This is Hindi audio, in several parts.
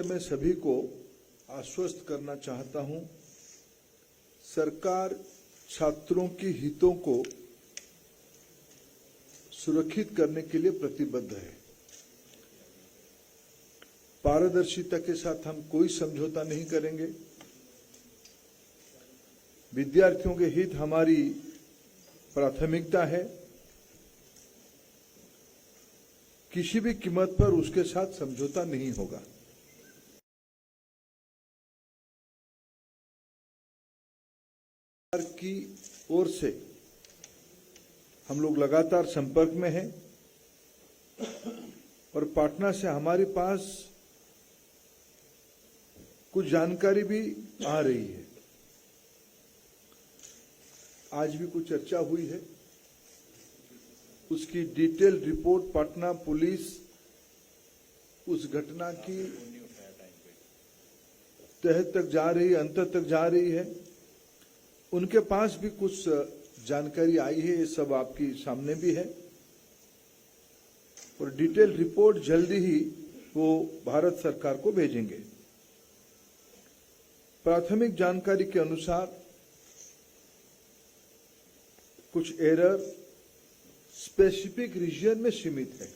मैं सभी को आश्वस्त करना चाहता हूं, सरकार छात्रों के हितों को सुरक्षित करने के लिए प्रतिबद्ध है। पारदर्शिता के साथ हम कोई समझौता नहीं करेंगे। विद्यार्थियों के हित हमारी प्राथमिकता है। किसी भी कीमत पर उसके साथ समझौता नहीं होगा। सरकार की ओर से हम लोग लगातार संपर्क में हैं और पटना से हमारे पास कुछ जानकारी भी आ रही है। आज भी कुछ चर्चा हुई है, उसकी डिटेल रिपोर्ट पटना पुलिस उस घटना की तह तक जा रही है, अंत तक जा रही है। उनके पास भी कुछ जानकारी आई है, ये सब आपके सामने भी है और डिटेल रिपोर्ट जल्दी ही वो भारत सरकार को भेजेंगे। प्राथमिक जानकारी के अनुसार कुछ एरर स्पेसिफिक रीजन में सीमित है।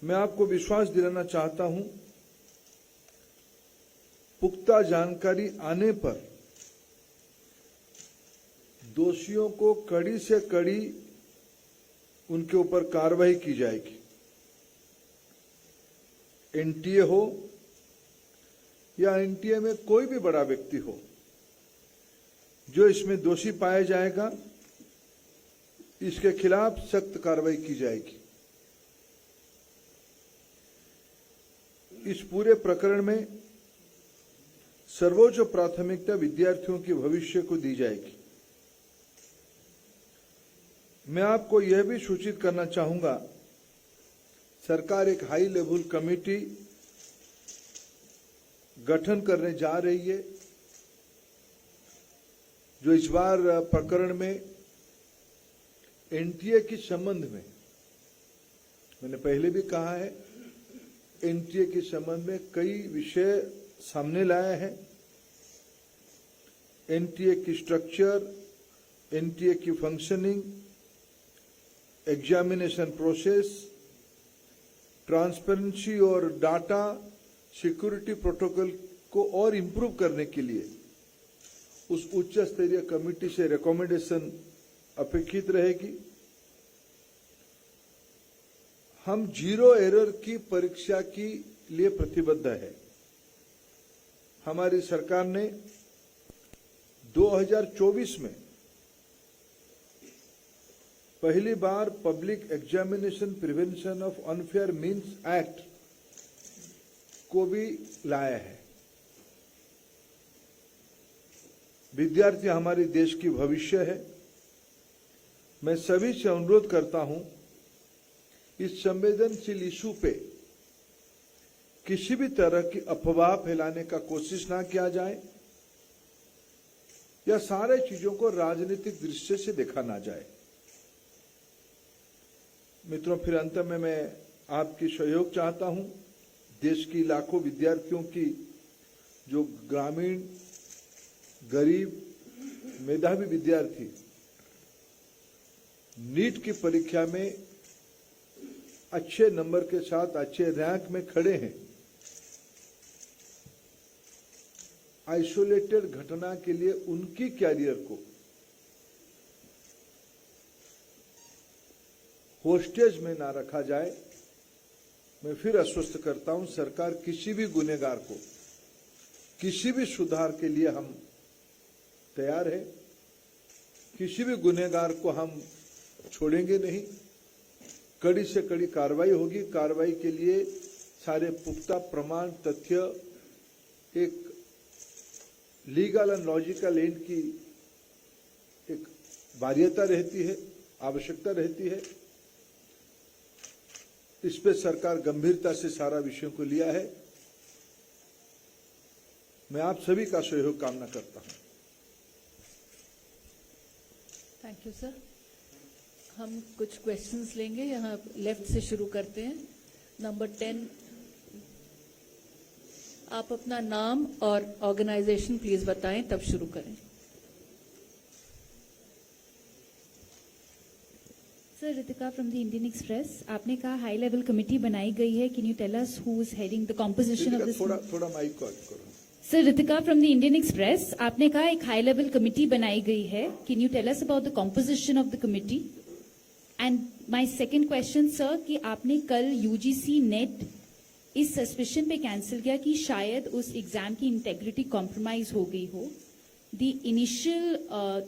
मैं आपको विश्वास दिलाना चाहता हूं, पुख्ता जानकारी आने पर दोषियों को कड़ी से कड़ी उनके ऊपर कार्रवाई की जाएगी। एनटीए हो या एनटीए में कोई भी बड़ा व्यक्ति हो, जो इसमें दोषी पाया जाएगा, इसके खिलाफ सख्त कार्रवाई की जाएगी। इस पूरे प्रकरण में सर्वोच्च प्राथमिकता विद्यार्थियों के भविष्य को दी जाएगी। मैं आपको यह भी सूचित करना चाहूंगा, सरकार एक हाई लेवल कमेटी गठन करने जा रही है, जो इस बार प्रकरण में एनटीए के संबंध में, मैंने पहले भी कहा है, एनटीए के संबंध में कई विषय सामने लाया है। एनटीए की स्ट्रक्चर, एनटीए की फंक्शनिंग, एग्जामिनेशन प्रोसेस, ट्रांसपेरेंसी और डाटा सिक्योरिटी प्रोटोकॉल को और इंप्रूव करने के लिए उस उच्च स्तरीय कमेटी से रिकमेंडेशन अपेक्षित रहेगी। हम जीरो एरर की परीक्षा के लिए प्रतिबद्ध है। हमारी सरकार ने 2024 में पहली बार public examination prevention of unfair means act को भी लाया है। विद्यार्थी हमारे देश की भविष्य है। मैं सभी से अनुरोध करता हूं, इस संवेदनशील इशू पे किसी भी तरह की अफवाह फैलाने का कोशिश ना किया जाए या सारे चीजों को राजनीतिक दृष्टि से देखा ना जाए। मित्रों, फिर अंत में मैं आपकी सहयोग चाहता हूं। देश की लाखों विद्यार्थियों की, जो ग्रामीण गरीब मेधावी विद्यार्थी नीट की परीक्षा में अच्छे नंबर के साथ अच्छे रैंक में खड़े हैं, आइसोलेटेड घटना के लिए उनकी कैरियर को होस्टेज में ना रखा जाए। मैं फिर आश्वस्त करता हूं, सरकार किसी भी गुनहगार को, किसी भी सुधार के लिए हम तैयार है। किसी भी गुनहगार को हम छोड़ेंगे नहीं। कड़ी से कड़ी कार्रवाई होगी। कार्रवाई के लिए सारे पुख्ता प्रमाण, तथ्य, एक लीगल एंड लॉजिकल एंड की एक बाध्यता रहती है, आवश्यकता रहती है। इस पे सरकार गंभीरता से सारा विषयों को लिया है। मैं आप सभी का सहयोग कामना करता हूं। Thank you sir. हम कुछ क्वेश्चंस लेंगे, यहाँ लेफ्ट से शुरू करते हैं। नंबर 10, आप अपना नाम और ऑर्गेनाइजेशन प्लीज बताएं, तब शुरू करें। Sir, Ritika from the Indian Express. आपने कहा हाई लेवल कमेटी बनाई गई है, can you tell us who is heading the composition of this? थोड़ा माइक को करो। Sir, Ritika from the Indian Express. आपने कहा एक हाई लेवल कमेटी बनाई गई है, can you tell us about the composition of the committee? And my second question sir, कि आपने कल यूजीसी नेट इस सस्पेशन पे कैंसिल किया कि शायद उस एग्जाम की इंटेग्रिटी कॉम्प्रोमाइज हो गई हो। The initial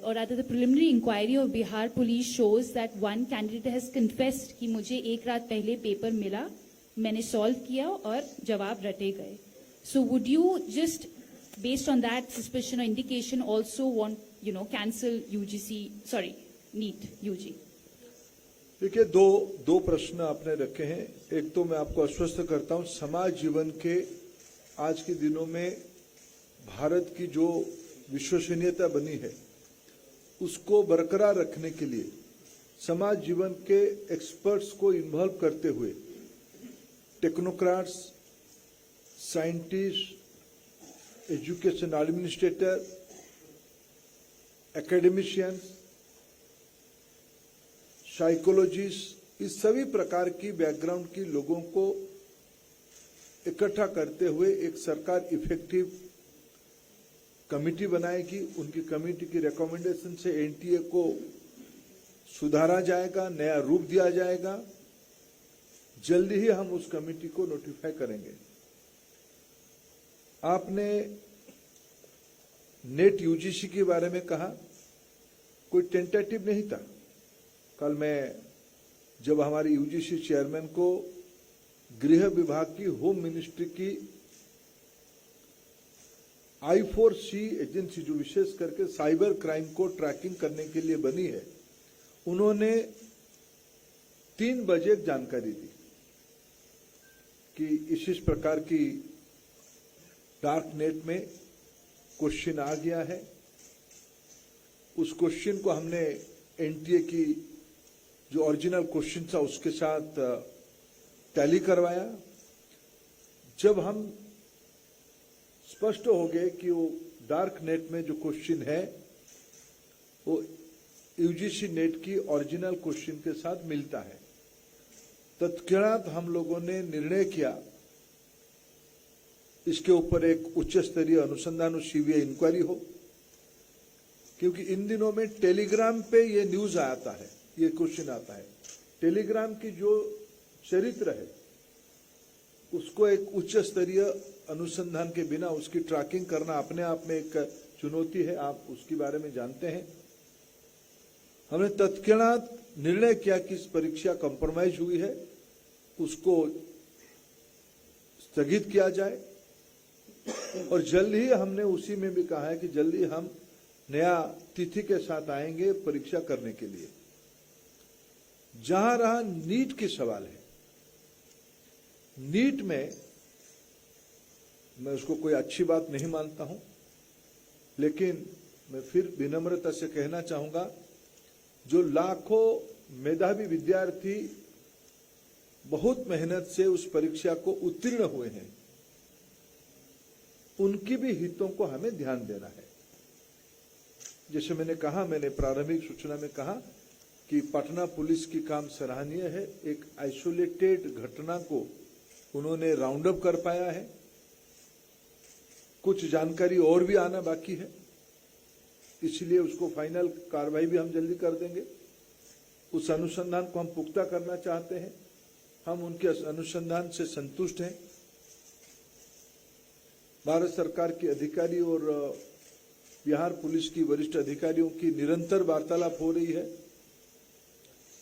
or rather the preliminary inquiry of Bihar police shows that one candidate has confessed कि मुझे एक रात पहले पेपर मिला, मैंने सॉल्व किया और जवाब रटे गए। So would you just based on that suspicion or indication also want cancel NEET UG? देखिए, दो प्रश्न आपने रखे हैं। एक तो मैं आपको आश्वस्त करता हूं, समाज जीवन के आज के दिनों में भारत की जो विश्वसनीयता बनी है उसको बरकरार रखने के लिए समाज जीवन के एक्सपर्ट्स को इन्वॉल्व करते हुए technocrats, scientist, education administrator, academicians, psychologist, इस सभी प्रकार की बैकग्राउंड की लोगों को इकट्ठा करते हुए एक सरकार इफेक्टिव कमेटी बनाएगी। उनकी कमेटी की रिकमेंडेशन से एनटीए को सुधारा जाएगा, नया रूप दिया जाएगा। जल्दी ही हम उस कमेटी को नोटिफाई करेंगे। आपने नेट यूजीसी के बारे में कहा, कोई टेंटेटिव नहीं था। कल मैं जब हमारे यूजीसी चेयरमैन को गृह विभाग की, होम मिनिस्ट्री की I4C एजेंसी जो विशेष करके साइबर क्राइम को ट्रैकिंग करने के लिए बनी है, उन्होंने 3 बजे जानकारी दी कि इस प्रकार की डार्क नेट में क्वेश्चन आ गया है। उस क्वेश्चन को हमने एनटीए की जो ओरिजिनल क्वेश्चन था उसके साथ टैली करवाया। जब हम स्पष्ट हो गए कि वो डार्क नेट में जो क्वेश्चन है वो यूजीसी नेट की ओरिजिनल क्वेश्चन के साथ मिलता है, तत्क्षणात हम लोगों ने निर्णय किया इसके ऊपर एक उच्च स्तरीय अनुसंधान और सीबीआई इंक्वायरी हो। क्योंकि इन दिनों में टेलीग्राम पे ये न्यूज आता है, ये क्वेश्चन आता है। टेलीग्राम की जो चरित्र है उसको एक उच्च स्तरीय अनुसंधान के बिना उसकी ट्रैकिंग करना अपने आप में एक चुनौती है, आप उसके बारे में जानते हैं। हमने तत्क्षणात निर्णय किया कि इस परीक्षा कॉम्प्रोमाइज हुई है, उसको स्थगित किया जाए। और जल्द ही हमने उसी में भी कहा है कि जल्दी हम नया तिथि के साथ आएंगे परीक्षा करने के लिए। जहां रहा नीट की सवाल है, नीट में मैं उसको कोई अच्छी बात नहीं मानता हूं, लेकिन मैं फिर विनम्रता से कहना चाहूंगा, जो लाखों मेधावी विद्यार्थी बहुत मेहनत से उस परीक्षा को उत्तीर्ण हुए हैं, उनकी भी हितों को हमें ध्यान देना है। जैसे मैंने कहा, मैंने प्रारंभिक सूचना में कहा कि पटना पुलिस की काम सराहनीय है। एक आइसोलेटेड घटना को उन्होंने राउंड अप कर पाया है। कुछ जानकारी और भी आना बाकी है, इसलिए उसको फाइनल कार्रवाई भी हम जल्दी कर देंगे। उस अनुसंधान को हम पुख्ता करना चाहते हैं, हम उनके अनुसंधान से संतुष्ट हैं। भारत सरकार के अधिकारी और बिहार पुलिस की वरिष्ठ अधिकारियों की निरंतर वार्तालाप हो रही है।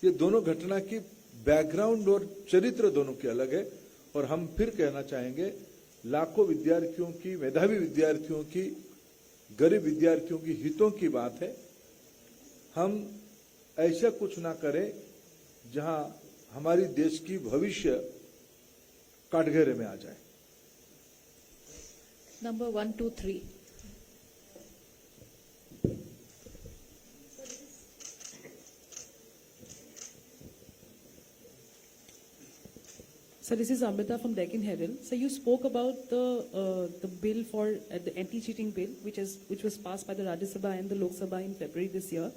ये दोनों घटना की बैकग्राउंड और चरित्र दोनों के अलग है, और हम फिर कहना चाहेंगे, लाखों विद्यार्थियों की, मेधावी विद्यार्थियों की, गरीब विद्यार्थियों की हितों की बात है। हम ऐसा कुछ ना करें जहां हमारी देश की भविष्य कटघरे में आ जाए। Number 1, 2, 3। So this is Amrita from Deccan Herald. So you spoke about the bill for the anti-cheating bill, which was passed by the Rajya Sabha and the Lok Sabha in February this year.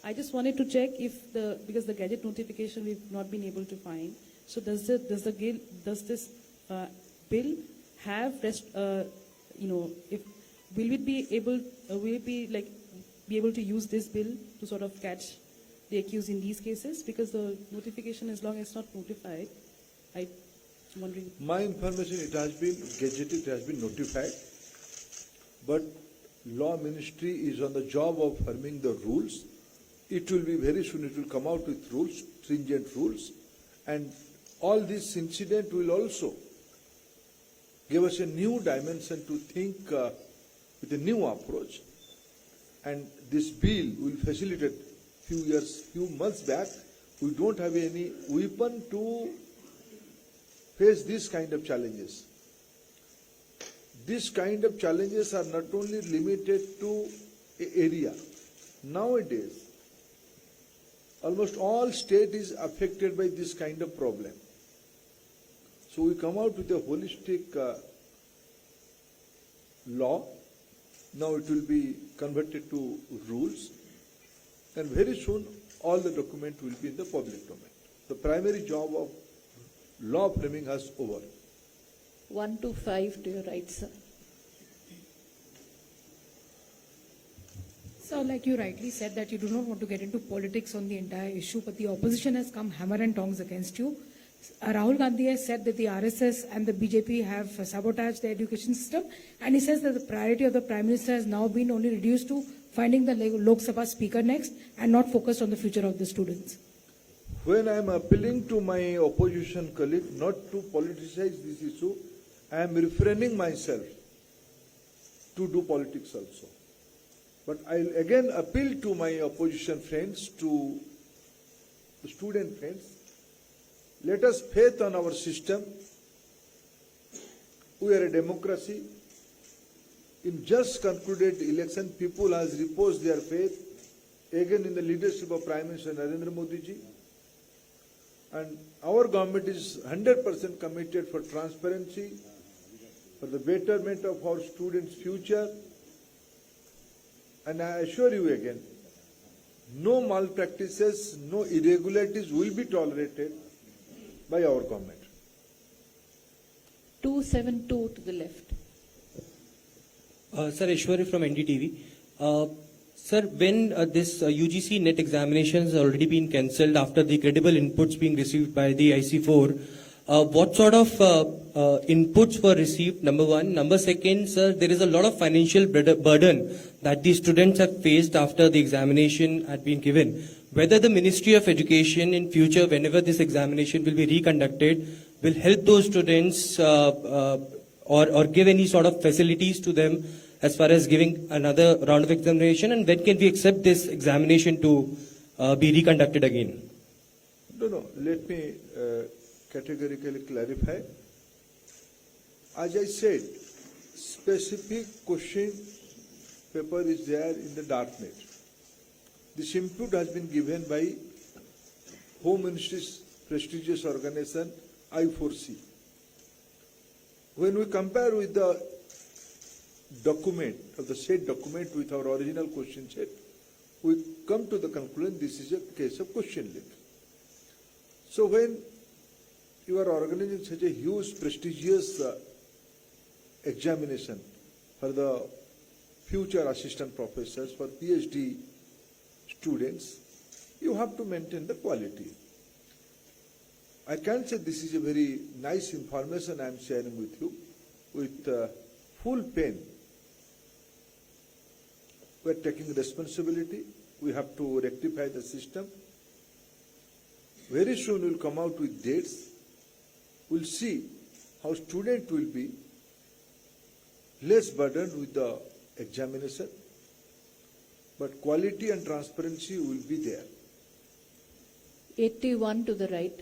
I just wanted to check if because the gadget notification we've not been able to find. So does this bill have if will it be able to use this bill to sort of catch the accused in these cases, because the notification, as long as it's not notified, I'm wondering. My information, it has been gazetted, it has been notified, but law ministry is on the job of forming the rules. It will be very soon, it will come out with rules, stringent rules, and all this incident will also give us a new dimension to think with a new approach. And this bill will facilitate. Few months back, we don't have any weapon to face this kind of challenges. These kind of challenges are not only limited to an area. Nowadays, almost all state is affected by this kind of problem. So we come out with a holistic law. Now it will be converted to rules. And very soon, all the document will be in the public domain. The primary job of law framing has over. 1 to 5 to your right, sir. So, like you rightly said, that you do not want to get into politics on the entire issue, but the opposition has come hammer and tongs against you. Rahul Gandhi has said that the RSS and the BJP have sabotaged the education system, and he says that the priority of the Prime Minister has now been only reduced to finding the Lok Sabha speaker next and not focused on the future of the students. When I am appealing to my opposition colleague not to politicize this issue, I am refraining myself to do politics also. But I will again appeal to my opposition friends, to the student friends, let us faith on our system. We are a democracy. In just concluded election, people has reposed their faith again in the leadership of Prime Minister Narendra Modi ji. And our government is 100% committed for transparency, for the betterment of our students' future. And I assure you again, no malpractices, no irregularities will be tolerated by our government. 272 to the left. Sir, Ishwari from NDTV. Sir, when this UGC NET examination has already been cancelled after the credible inputs being received by the IC4, what sort of inputs were received, number one? Number second, sir, there is a lot of financial burden that the students have faced after the examination had been given. Whether the Ministry of Education in future, whenever this examination will be reconducted, will help those students or give any sort of facilities to them as far as giving another round of examination, and when can we accept this examination to be reconducted again? No, let me categorically clarify. As I said, specific question paper is there in the darknet. This input has been given by Home Ministry's prestigious organization I4C. When we compare with the document, of the said document with our original question set, we come to the conclusion this is a case of question leak. So when you are organizing such a huge prestigious examination for the future assistant professors, for PhD students, you have to maintain the quality. I can't say this is a very nice information I am sharing with you with full pain. We are taking responsibility. We have to rectify the system. Very soon we'll come out with dates. We'll see how student will be less burdened with the examination, but quality and transparency will be there. 81 to the right.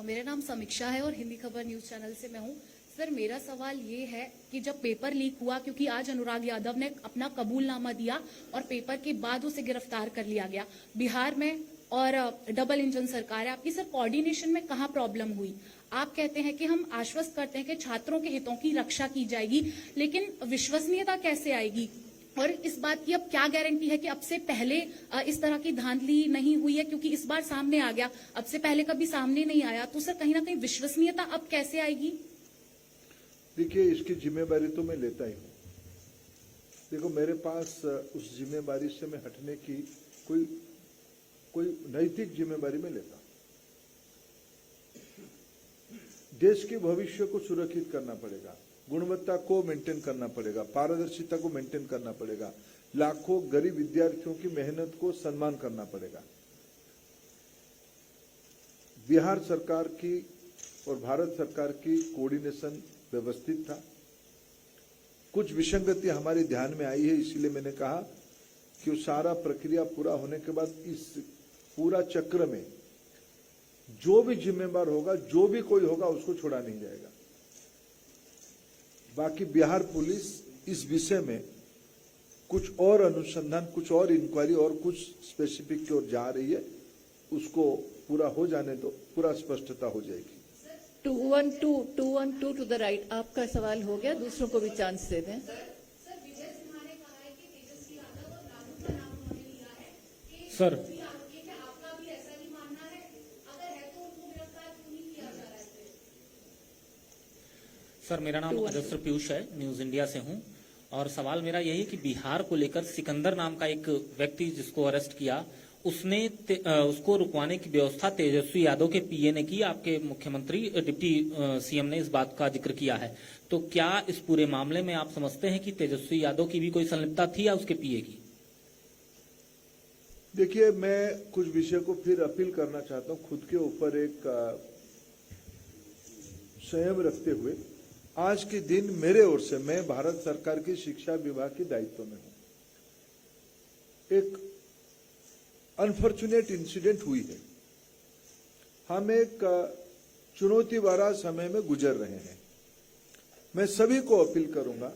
मेरा नाम समीक्षा है और हिंदी खबर न्यूज चैनल से मैं हूं। सर, मेरा सवाल ये है कि जब पेपर लीक हुआ, क्योंकि आज अनुराग यादव ने अपना कबूलनामा दिया और पेपर के बाद उसे गिरफ्तार कर लिया गया, बिहार में और डबल इंजन सरकार है आपकी, सर कोऑर्डिनेशन में कहाँ प्रॉब्लम हुई? आप कहते हैं कि हम आश्वस्त करते हैं कि छात्रों के हितों की रक्षा की जाएगी, लेकिन विश्वसनीयता कैसे आएगी? और इस बात की अब क्या गारंटी है कि अब से पहले इस तरह की धांधली नहीं हुई है? क्योंकि इस बार सामने आ गया, अब से पहले कभी सामने नहीं आया, तो सर कहीं ना कहीं विश्वसनीयता अब कैसे आएगी? देखिए, इसकी जिम्मेदारी तो मैं लेता ही हूँ। देखो, मेरे पास उस जिम्मेदारी से मैं हटने की कोई नैतिक जिम्मेदारी में लेता हूं। देश के भविष्य को सुरक्षित करना पड़ेगा, गुणवत्ता को मेंटेन करना पड़ेगा, पारदर्शिता को मेंटेन करना पड़ेगा, लाखों गरीब विद्यार्थियों की मेहनत को सम्मान करना पड़ेगा। बिहार सरकार की और भारत सरकार की कोऑर्डिनेशन व्यवस्थित था। कुछ विसंगति हमारे ध्यान में आई है, इसीलिए मैंने कहा कि वो सारा प्रक्रिया पूरा होने के बाद इस पूरा चक्र में जो भी जिम्मेदार होगा, जो भी कोई होगा, उसको छोड़ा नहीं जाएगा। बाकी बिहार पुलिस इस विषय में कुछ और अनुसंधान, कुछ और इंक्वायरी और कुछ स्पेसिफिक की ओर जा रही है। उसको पूरा हो जाने दो, पूरा स्पष्टता हो जाएगी। 212 टू द राइट, आपका सवाल हो गया, दूसरों को भी चांस दे दें। सर सर मेरा नाम अजस्र पीयूष है, न्यूज इंडिया से हूं, और सवाल मेरा यही कि बिहार को लेकर सिकंदर नाम का एक व्यक्ति जिसको अरेस्ट किया, उसको रुकवाने की व्यवस्था तेजस्वी यादव के पीए ने की। आपके मुख्यमंत्री डिप्टी सीएम ने इस बात का जिक्र किया है, तो क्या इस पूरे मामले में आप समझते हैं कि तेजस्वी यादव की भी कोई संलिप्तता थी या उसके पीए की? देखिए, मैं कुछ विषय को फिर अपील करना चाहता हूं, खुद के ऊपर एक संयम रखते हुए। आज के दिन मेरे ओर से, मैं भारत सरकार की शिक्षा विभाग के दायित्व में हूं। एक अनफॉर्चुनेट इंसिडेंट हुई है। हम एक चुनौती भरा समय में गुजर रहे हैं। मैं सभी को अपील करूंगा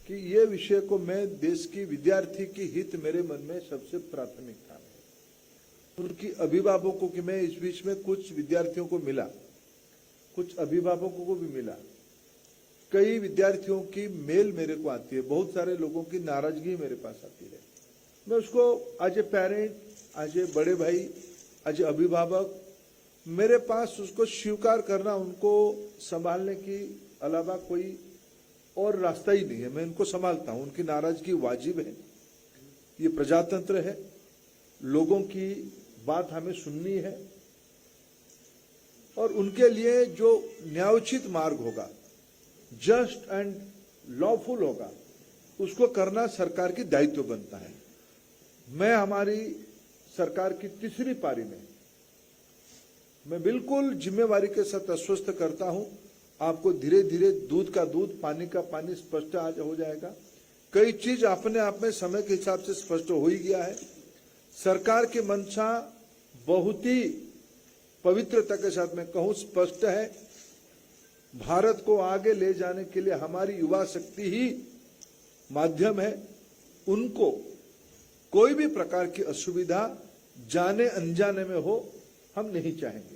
कि ये विषय को, मैं देश की विद्यार्थी की हित मेरे मन में सबसे प्राथमिकता है। उनकी अभिभावकों की, मैं इस बीच में कुछ विद्यार्थियों को मिला, कुछ अभिभावकों को भी मिला। कई विद्यार्थियों की मेल मेरे को आती है, बहुत सारे लोगों की नाराजगी मेरे पास आती है। मैं उसको as a parent, as a बड़े भाई, एज ए अभिभावक, मेरे पास उसको स्वीकार करना, उनको संभालने की अलावा कोई और रास्ता ही नहीं है। मैं उनको संभालता हूं, उनकी नाराजगी वाजिब है, ये प्रजातंत्र है, लोगों की बात हमें सुननी है, और उनके लिए जो न्यायोचित मार्ग होगा, जस्ट एंड लॉफुल होगा, उसको करना सरकार की दायित्व बनता है। मैं हमारी सरकार की तीसरी पारी में मैं बिल्कुल जिम्मेवारी के साथ आश्वस्त करता हूं, आपको धीरे धीरे दूध का दूध, पानी का पानी स्पष्ट हो जाएगा। कई चीज अपने आप में समय के हिसाब से स्पष्ट हो ही गया है। सरकार की मंशा बहुत ही पवित्रता के साथ मैं कहूं स्पष्ट है। भारत को आगे ले जाने के लिए हमारी युवा शक्ति ही माध्यम है। उनको कोई भी प्रकार की असुविधा जाने अनजाने में हो, हम नहीं चाहेंगे।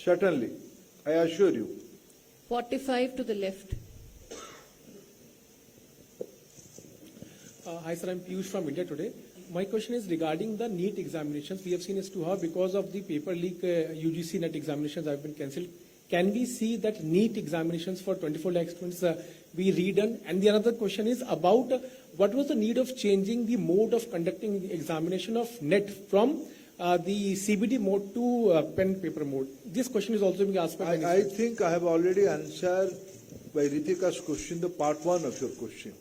Certainly, I assure you. 45 to the left. Hi sir, I'm Piyush from India Today. My question is regarding the NEET examinations. We have seen as to how because of the paper leak UGC NET examinations have been cancelled. Can we see that NEET examinations for 24 lakh students be redone? And the another question is about what was the need of changing the mode of conducting the examination of NET from the CBD mode to pen paper mode? This question is also being asked by many I students. think I have already answered by Ritika's question, the part one of your question.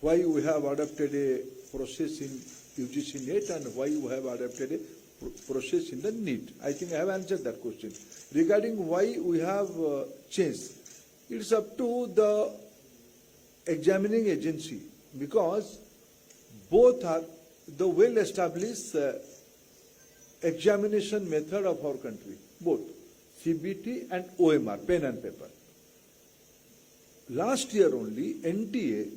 Why we have adopted a process in UGC NET and why we have adopted a process in the NEET. I think I have answered that question. Regarding why we have changed, it's up to the examining agency, because both are the well-established examination method of our country, both CBT and OMR, pen and paper. Last year only, NTA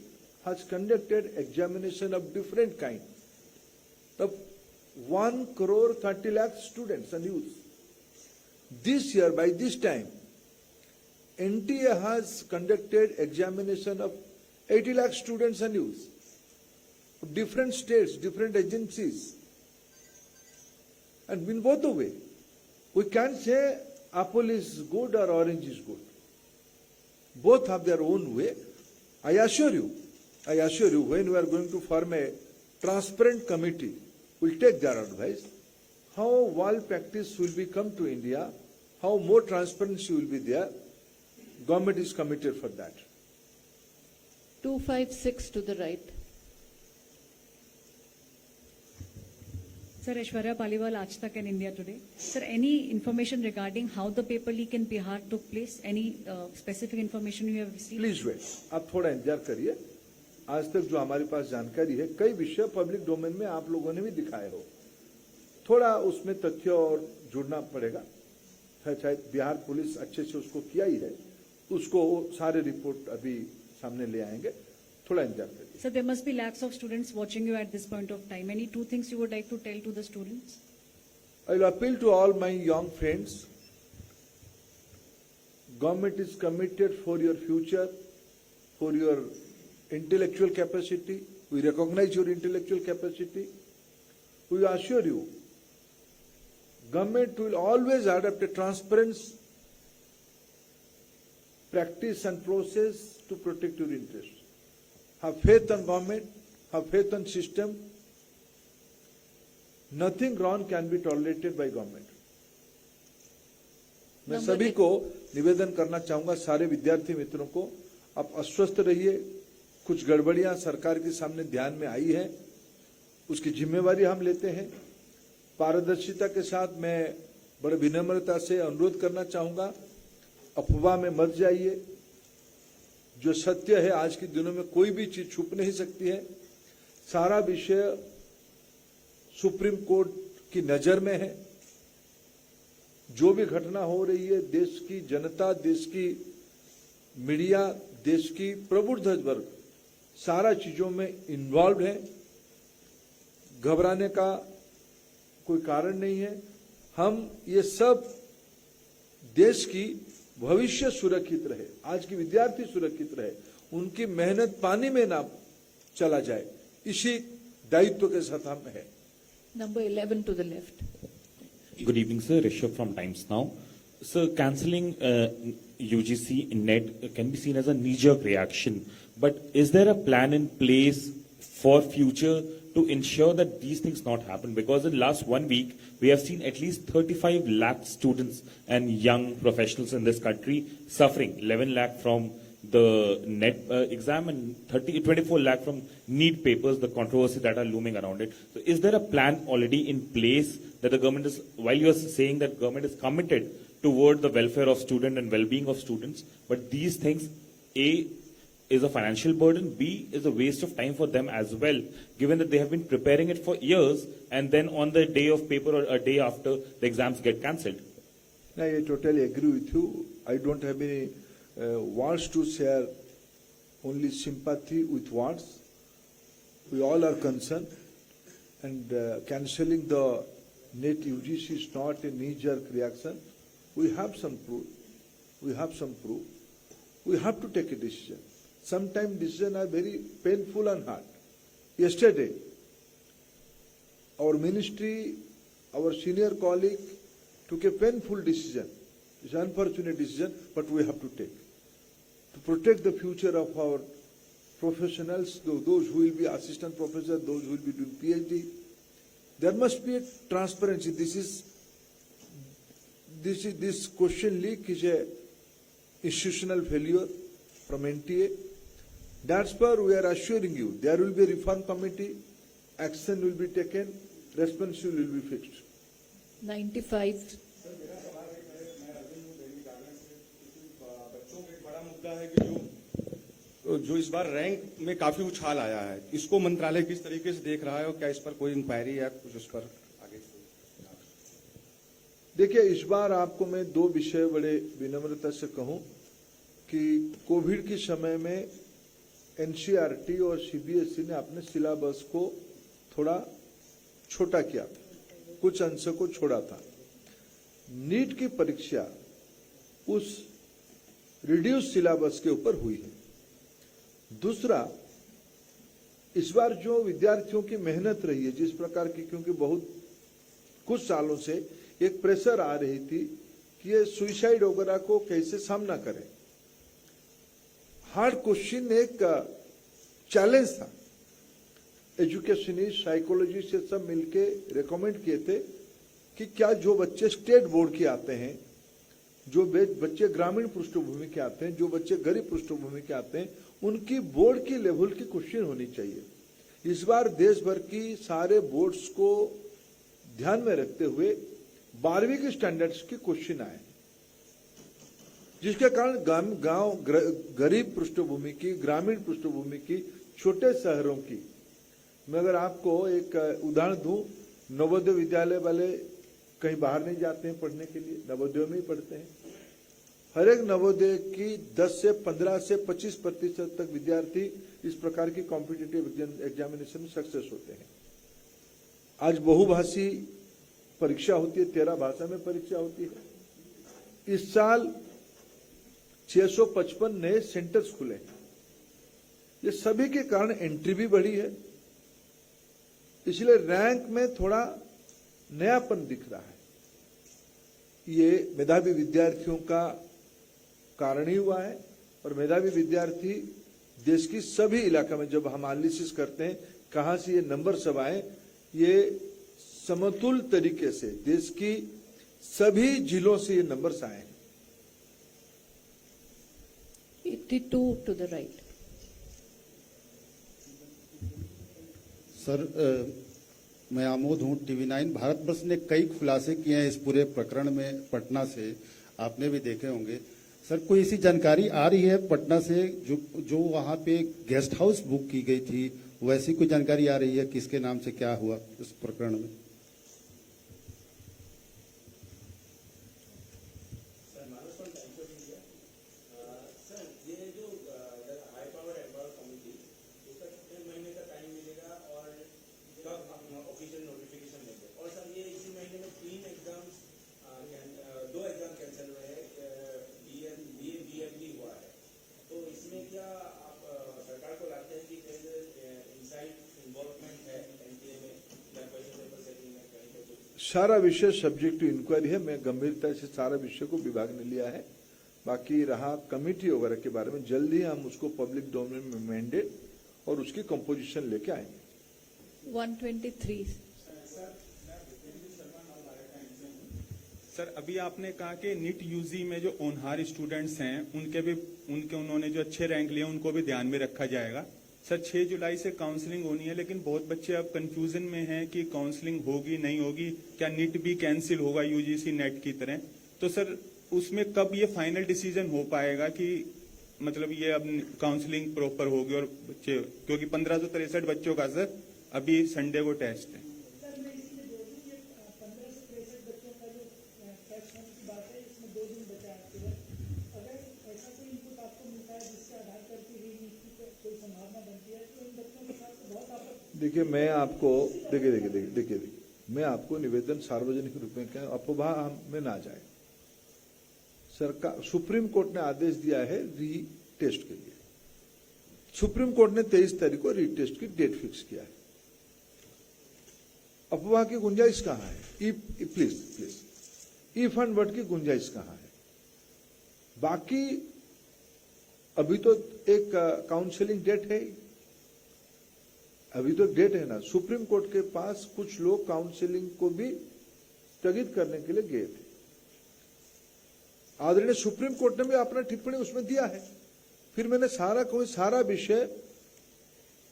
has conducted examination of different kind of 1,30,00,000 students and youth. This year, by this time, NTA has conducted examination of 80 lakh students and youth, different states, different agencies, and in both the way. We can't say apple is good or orange is good. Both have their own way. I assure you, when we are going to form a transparent committee, we'll take their advice. How wall practice will come to India, how more transparency will be there. Government is committed for that. 256 to the right. Sir, Aishwarya Paliwal, Aaj Tak and India Today. Sir, any information regarding how the paper leak in Bihar took place? Any specific information you have received? Please wait, आप थोड़ा इंतजार करिए. आज तक जो हमारे पास जानकारी है, कई विषय पब्लिक डोमेन में आप लोगों ने भी दिखाए हो. थोड़ा उसमें तथ्य और जुड़ना पड़ेगा. शायद बिहार पुलिस अच्छे से उसको किया ही है, उसको सारे रिपोर्ट अभी सामने ले आएंगे. थोड़ा इंतजार करिए. Sir, there must be lakhs of students watching you at this point of time. Any two things you would like to tell to the students? I will appeal to all my young friends. Government is committed for your future, for your intellectual capacity. We recognize your intellectual capacity. We assure you, government will always adopt a transparent practice and process to protect your interests. Have faith on government, have faith on system. Nothing wrong can be tolerated by government. मैं सभी को निवेदन करना चाहूंगा, सारे विद्यार्थी मित्रों को, आप अस्वस्थ रहिए. कुछ गड़बड़ियां सरकार के सामने ध्यान में आई है, उसकी जिम्मेवारी हम लेते हैं. पारदर्शिता के साथ मैं बड़े विनम्रता से अनुरोध करना चाहूंगा, अफवाह में मत जाइए. जो सत्य है, आज के दिनों में कोई भी चीज छुप नहीं सकती है. सारा विषय सुप्रीम कोर्ट की नजर में है. जो भी घटना हो रही है, देश की जनता, देश की मीडिया, देश की प्रबुद्ध वर्ग सारा चीजों में इन्वॉल्व है. घबराने का कोई कारण नहीं है. हम ये सब देश की भविष्य सुरक्षित रहे, आज की विद्यार्थी सुरक्षित रहे, उनकी मेहनत पानी में ना चला जाए, इसी दायित्व के साथ हम है. Number 11 to the left. Good evening, sir. Rishabh from Times Now. Sir, cancelling UGC in NET can be seen as a knee-jerk reaction. But is there a plan in place for future to ensure that these things not happen? Because in the last 1 week, we have seen at least 35 lakh students and young professionals in this country suffering. 11 lakh from the NET exam and 24 lakh from NEET papers, the controversy that are looming around it. So is there a plan already in place that the government is, while you are saying that government is committed toward the welfare of students and well-being of students, but these things, A, is a financial burden, B, is a waste of time for them as well, given that they have been preparing it for years and then on the day of paper or a day after, the exams get cancelled. I totally agree with you. I don't have any words to share, only sympathy with words. We all are concerned, and cancelling the NET UGC is not a knee-jerk reaction. We have some proof. We have to take a decision. Sometimes decisions are very painful and hard. Yesterday, our ministry, our senior colleague took a painful decision. It's an unfortunate decision, but we have to take. To protect the future of our professionals, those who will be assistant professors, those who will be doing PhD, there must be a transparency. This question leak is a institutional failure from NTA. That's why we are assuring you there will be a reform committee, action will be taken, responsibility will be fixed. 95. जो इस बार रैंक में काफी उछाल आया है, इसको मंत्रालय किस तरीके से देख रहा है और क्या इस पर कोई इंक्वायरी या कुछ उस पर आगे? देखिए, इस बार आपको मैं 2 विषय बड़े विनम्रता से कहूं कि कोविड के समय में एनसीईआरटी और सीबीएसई ने अपने सिलेबस को थोड़ा छोटा किया था, कुछ अंशों को छोड़ा था। नीट की परीक्षा उस रिड्यूस सिलेबस के ऊपर हुई है। दूसरा, इस बार जो विद्यार्थियों की मेहनत रही है जिस प्रकार की, क्योंकि बहुत कुछ सालों से एक प्रेशर आ रही थी कि ये सुसाइड वगैरह को कैसे सामना करें। हार्ड क्वेश्चन एक चैलेंज था। एजुकेशनिस्ट, साइकोलॉजी से सब मिलके रेकमेंड किए थे कि क्या जो बच्चे स्टेट बोर्ड के आते हैं, जो बच्चे ग्रामीण पृष्ठभूमि के आते हैं, जो बच्चे गरीब पृष्ठभूमि के आते हैं, उनकी बोर्ड की लेवल की क्वेश्चन होनी चाहिए। इस बार देश भर की सारे बोर्ड्स को ध्यान में रखते हुए 12वीं के स्टैंडर्ड्स के क्वेश्चन आए, जिसके कारण गांव गरीब पृष्ठभूमि की, ग्रामीण पृष्ठभूमि की, छोटे शहरों की, मैं अगर आपको एक उदाहरण दूं, नवोदय विद्यालय वाले कहीं बाहर नहीं जाते हैं पढ़ने के लिए, नवोदय में ही पढ़ते हैं। हर एक नवोदय की 10 से 15 से 25% तक विद्यार्थी इस प्रकार की कॉम्पिटिटिव एग्जामिनेशन में सक्सेस होते हैं। आज बहुभाषी परीक्षा होती है, 13 भाषा में परीक्षा होती है। इस साल 655 नए सेंटर्स खुले हैं। ये सभी के कारण एंट्री भी बढ़ी है, इसलिए रैंक में थोड़ा नयापन दिख रहा है। ये मेधावी विद्यार्थियों का कारण ही हुआ है, और मेधावी विद्यार्थी देश की सभी इलाका में, जब हम एनालिसिस करते हैं कहां से ये नंबर सब आए, ये समतुल तरीके से देश की सभी जिलों से ये नंबर्स आए हैं। 82 to the right. सर, मैं आमोद हूँ, TV9। भारतवर्ष ने कई खुलासे किए हैं इस पूरे प्रकरण में पटना से, आपने भी देखे होंगे। सर, कोई ऐसी जानकारी आ रही है पटना से जो वहाँ पे गेस्ट हाउस बुक की गई थी, वैसी कोई जानकारी आ रही है? किसके नाम से क्या हुआ इस प्रकरण में? सारा विषय सब्जेक्ट टू इंक्वायरी है। मैं गंभीरता से सारा विषय को विभाग ने लिया है। बाकी रहा कमेटी वगैरह के बारे में, जल्दी हम उसको पब्लिक डोमेन में मैंडेट और उसकी कंपोजिशन लेके आएंगे। 123. सर, अभी आपने कहा कि नीट यूजी में जो होनहार स्टूडेंट्स हैं उन्होंने जो अच्छे रैंक लिए उनको भी ध्यान में रखा जाएगा। सर, 6 जुलाई से काउंसलिंग होनी है, लेकिन बहुत बच्चे अब कंफ्यूजन में हैं कि काउंसलिंग होगी नहीं होगी, क्या नीट भी कैंसिल होगा यूजीसी नेट की तरह। तो सर, उसमें कब ये फाइनल डिसीजन हो पाएगा कि मतलब ये अब काउंसलिंग प्रॉपर होगी और बच्चे, क्योंकि 1563 बच्चों का सर अभी संडे को टेस्ट है। देखिए, मैं आपको देखिए मैं आपको निवेदन सार्वजनिक रूप में क्या अफवाह में ना जाए। सरकार, सुप्रीम कोर्ट ने आदेश दिया है रीटेस्ट के लिए। सुप्रीम कोर्ट ने 23 तारीख को रीटेस्ट की डेट फिक्स किया है। अफवाह की गुंजाइश कहां है? प्लीज इफ एंड बट की गुंजाइश कहां है? बाकी अभी तो एक काउंसलिंग डेट है, अभी तो डेट है ना। सुप्रीम कोर्ट के पास कुछ लोग काउंसलिंग को भी स्थगित करने के लिए गए थे। आदरणीय सुप्रीम कोर्ट ने भी अपना टिप्पणी उसमें दिया है। फिर मैंने सारा विषय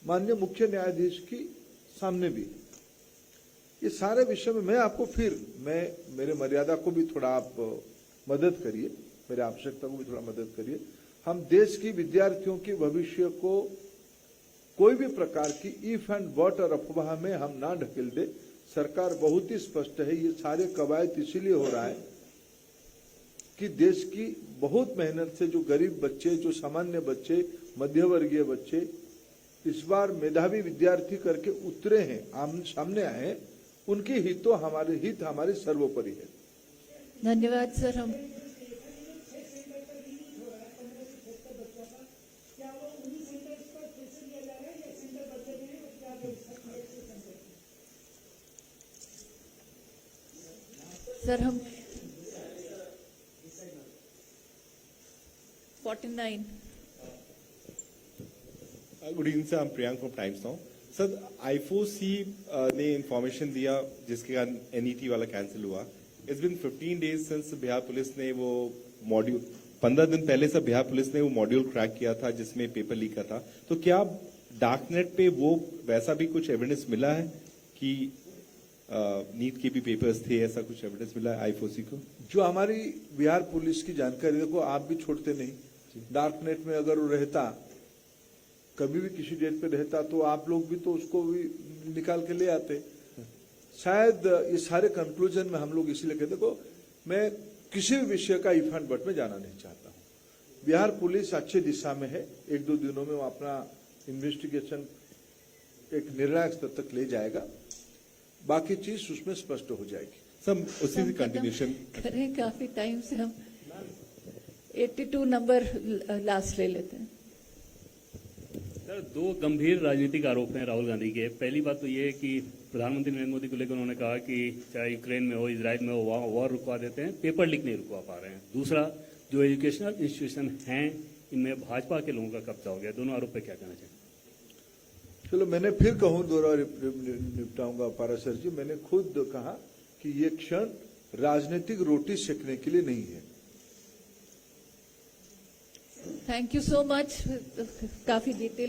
माननीय मुख्य न्यायाधीश की सामने भी, ये सारे विषय में मैं आपको मेरे मर्यादा को भी थोड़ा आप मदद करिए, मेरे आवश्यकता को भी थोड़ा मदद करिए। हम देश की विद्यार्थियों के भविष्य को कोई भी प्रकार की इफ एंड बट और अफवाह में हम ना ढकेल दे। सरकार बहुत ही स्पष्ट है। ये सारे कवायद इसीलिए हो रहा है कि देश की बहुत मेहनत से जो गरीब बच्चे, जो सामान्य बच्चे, मध्यवर्गीय बच्चे इस बार मेधावी विद्यार्थी करके उतरे हैं, सामने आए हैं, उनके हित हमारे सर्वोपरि है। धन्यवाद सर। हम सर हम 49 good evening sir, I am Priyank from times now. Sir, I4C ने इंफॉर्मेशन दिया जिसके कारण NET वाला कैंसिल हुआ। It's been 15 days since Bihar police ने वो मॉड्यूल 15 दिन पहले से बिहार पुलिस ने वो मॉड्यूल क्रैक किया था जिसमें पेपर लीक का था। तो क्या डार्क नेट पे वो वैसा भी कुछ एविडेंस मिला है कि नीट के भी पेपर्स थे, ऐसा कुछ एविडेंस मिला है I4C को? जो हमारी बिहार पुलिस की जानकारी, देखो आप भी छोड़ते नहीं, डार्क नेट में अगर वो रहता, कभी भी किसी डेट पे रहता, तो आप लोग भी तो उसको भी निकाल के ले आते। शायद ये सारे कंक्लूजन में हम लोग इसीलिए कहते, देखो मैं किसी भी विषय का इफ एंड बट में जाना नहीं चाहता हूं। बिहार पुलिस अच्छे दिशा में है, 1-2 दिनों में वो अपना इन्वेस्टिगेशन एक निर्णायक स्तर तक ले जाएगा, बाकी चीज उसमें स्पष्ट हो जाएगी। सब उसी से कंटिन्यूशन करें, काफी टाइम से हम 82 नंबर लास्ट ले लेते हैं। सर, 2 गंभीर राजनीतिक आरोप हैं राहुल गांधी के। पहली बात तो ये है कि प्रधानमंत्री नरेंद्र मोदी को लेकर उन्होंने कहा कि चाहे यूक्रेन में हो, इजराइल में हो, वहाँ वॉर रुकवा देते हैं, पेपर लीक नहीं रुकवा पा रहे हैं। दूसरा, जो एजुकेशनल इंस्टीट्यूशन हैं इनमें भाजपा के लोगों का कब्जा हो गया। दोनों आरोप पे क्या कहना चाहिए? चलो मैंने फिर कहूं, दोहरा निपटाऊंगा पारासर जी। मैंने खुद कहा कि ये क्षण राजनीतिक रोटी सेकने के लिए नहीं है। Thank you so much. काफी डिटेल